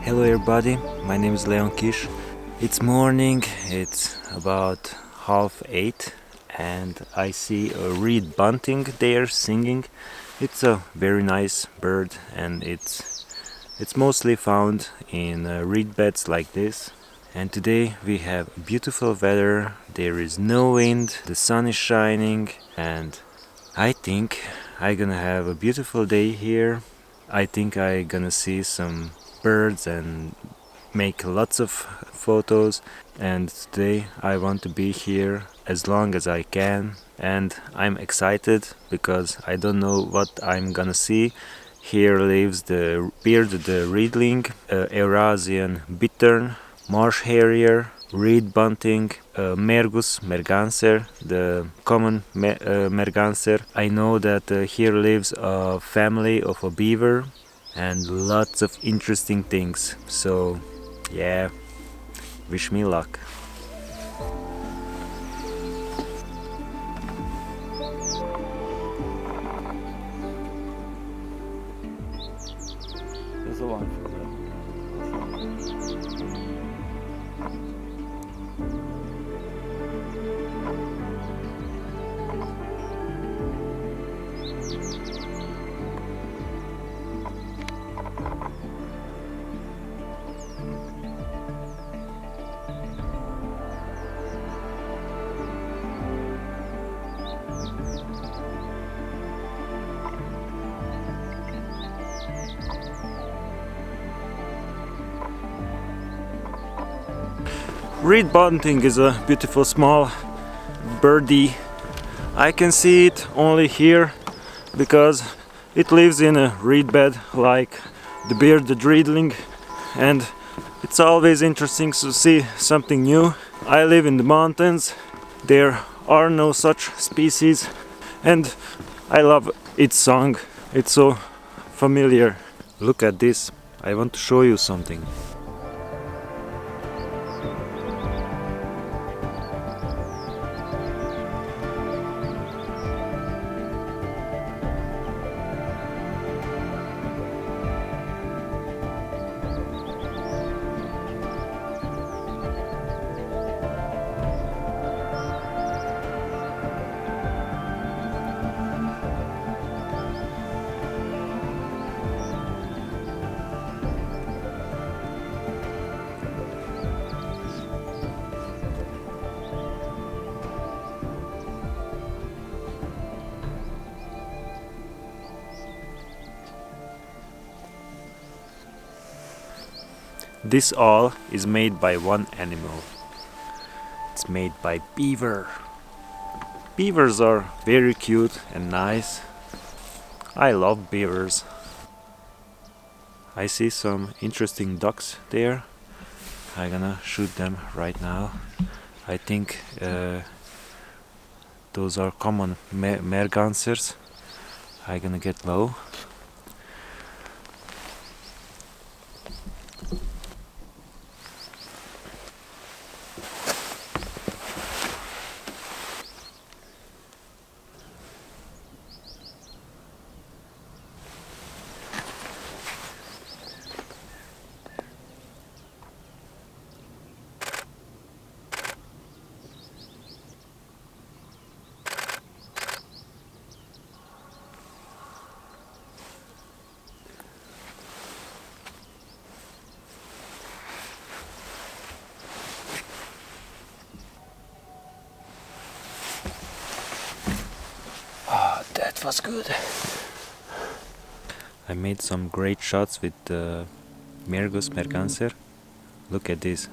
Hello everybody, my name is Leon Kish. It's morning, it's about 7:30 and I see a reed bunting there singing. It's a very nice bird and it's mostly found in reed beds like this. And today we have beautiful weather, there is no wind, the sun is shining, and I think I'm gonna have a beautiful day here. I think I'm gonna see some birds and make lots of photos, and today I want to be here as long as I can, and I'm excited because I don't know what I'm gonna see. Here lives the bearded reedling, Eurasian bittern, marsh harrier, reed bunting, Mergus merganser, the common merganser. I know that here lives a family of a beaver and lots of interesting things. So yeah, wish me luck. There's a line for that. Reed bunting is a beautiful small birdie. I can see it only here because it lives in a reed bed like the bearded reedling, and it's always interesting to see something new. I live in the mountains, there are no such species, and I love its song. It's so familiar. Look at this, I want to show you something. This all is made by one animal. It's made by Beaver. Beavers are very cute and nice. I love beavers. I see some interesting ducks there. I'm gonna shoot them right now. I think those are common mergansers. I'm gonna get low. That was good. I made some great shots with the Mergus merganser. Look at this.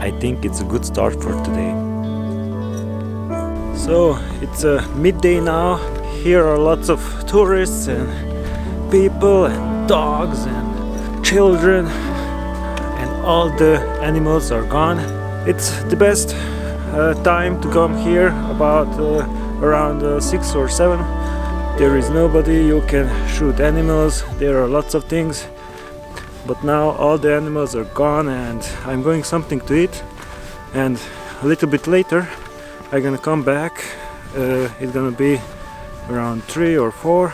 I think it's a good start for today. So it's midday now. Here are lots of tourists and people and dogs and children, and all the animals are gone. It's the best time to come here, about around 6 or 7. There is nobody, you can shoot animals, there are lots of things. But now all the animals are gone and I'm going something to eat, and a little bit later I'm gonna come back. It's gonna be around 3 or 4.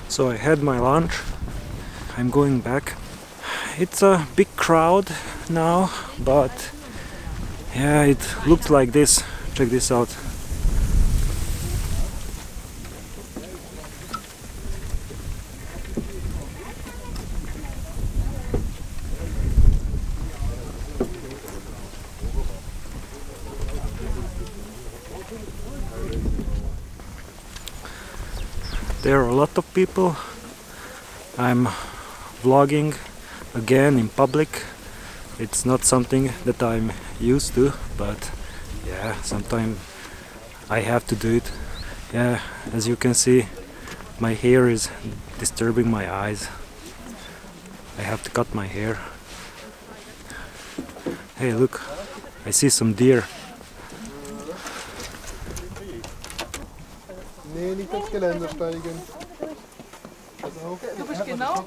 So I had my lunch, I'm going back. It's a big crowd now, but yeah, it looks like this. Check this out. There are a lot of people. I'm vlogging again in public. It's not something that I'm used to, but yeah, sometimes I have to do it. Yeah, as you can see, my hair is disturbing my eyes. I have to cut my hair. Hey, look, I see some deer. Nee, nicht aufs Geländer steigen. Du bist genau.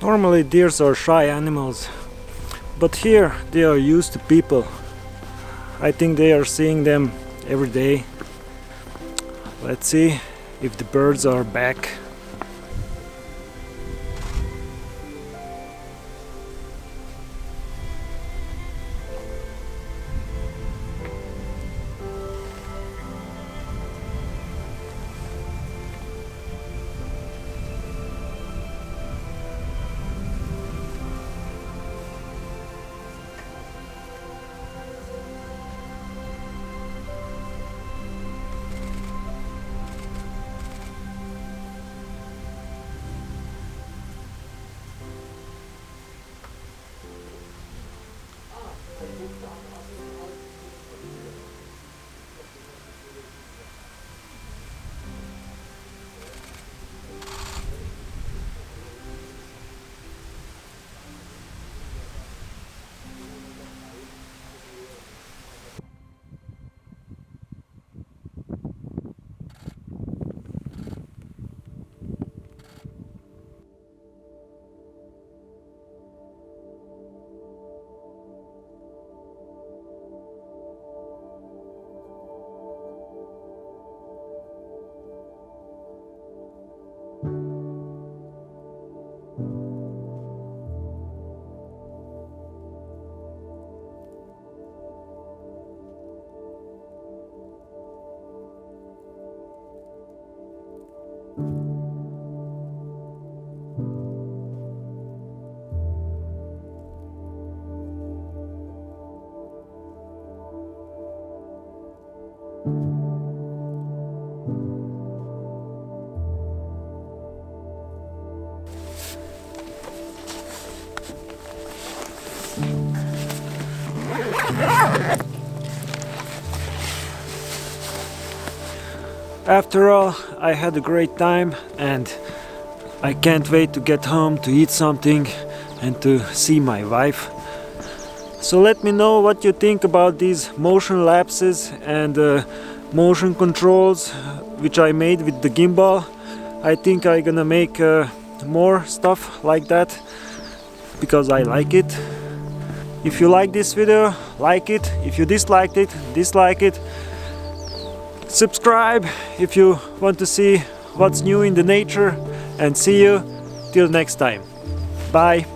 Normally deers are shy animals, but here they are used to people. I think they are seeing them every day. Let's see if the birds are back. After all, I had a great time and I can't wait to get home to eat something and to see my wife. So let me know what you think about these motion lapses and motion controls which I made with the gimbal. I think I'm gonna make more stuff like that because I like it. If you like this video, like it. If you disliked it, dislike it. Subscribe if you want to see what's new in the nature, and see you till next time. Bye.